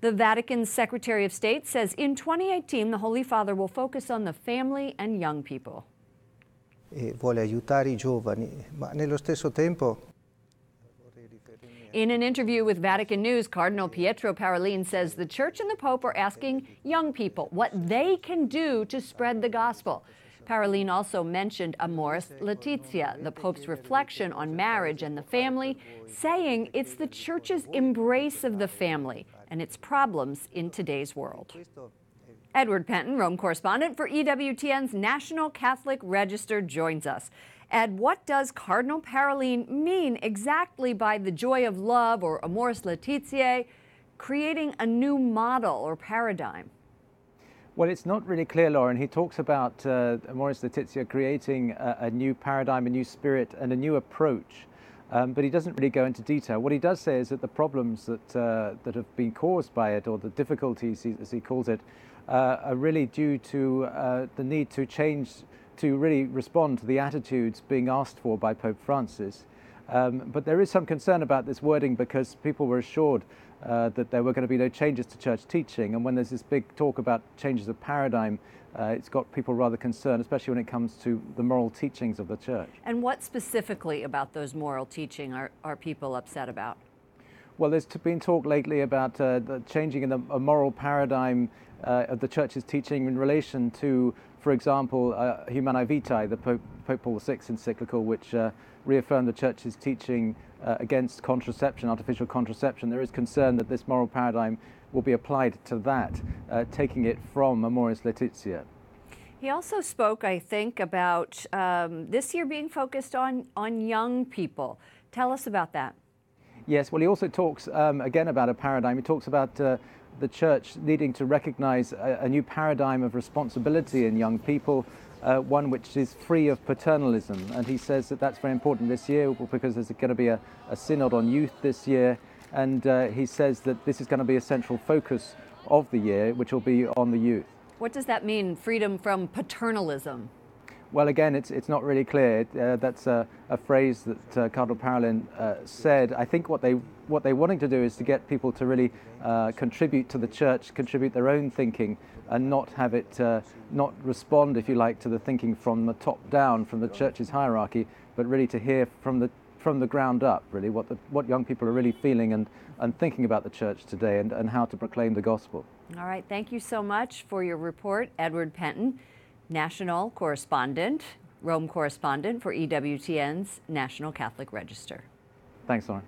The Vatican's Secretary of State says in 2018 the Holy Father will focus on the family and young people. Vuole aiutare I giovani, ma nello stesso tempo. In an interview with Vatican News, Cardinal Pietro Parolin says the Church and the Pope are asking young people what they can do to spread the gospel. Parolin also mentioned Amoris Laetitia, the Pope's reflection on marriage and the family, saying it's the Church's embrace of the family and its problems in today's world. Edward Pentin, Rome correspondent for EWTN's National Catholic Register, joins us. Ed, what does Cardinal Parolin mean exactly by the joy of love, or Amoris Laetitia, creating a new model or paradigm? Well, it's not really clear, Lauren. He talks about Amoris Laetitia creating a new paradigm, a new spirit, and a new approach, but he doesn't really go into detail. What he does say is that the problems that have been caused by it, or the difficulties, as he calls it, are really due to the need to change, to really respond to the attitudes being asked for by Pope Francis. But there is some concern about this wording, because people were assured that there were going to be no changes to church teaching, and when there's this big talk about changes of paradigm, it's got people rather concerned, especially when it comes to the moral teachings of the church. And what specifically about those moral teaching are people upset about? Well, there's been talk lately about the changing in a moral paradigm of the Church's teaching in relation to, for example, Humanae Vitae, the Pope Paul VI encyclical, which reaffirmed the Church's teaching against contraception, artificial contraception. There is concern that this moral paradigm will be applied to that, taking it from Amoris Laetitia. He also spoke, I think, about this year being focused on young people. Tell us about that. Yes, well, he also talks again about a paradigm. He talks about the Church needing to recognize a new paradigm of responsibility in young people, one which is free of paternalism. And he says that that's very important this year, because there's going to be a synod on youth this year. And he says that this is going to be a central focus of the year, which will be on the youth. What does that mean, freedom from paternalism? Well, again, it's not really clear. That's a phrase that Cardinal Parolin said. I think what they're wanting to do is to get people to really contribute to the Church, contribute their own thinking, and not have it, not respond, if you like, to the thinking from the top down, from the Church's hierarchy, but really to hear from the ground up, really, what young people are really feeling and thinking about the Church today, and how to proclaim the gospel. All right, thank you so much for your report, Edward Pentin, National Correspondent, Rome Correspondent for EWTN's National Catholic Register. Thanks, Lauren.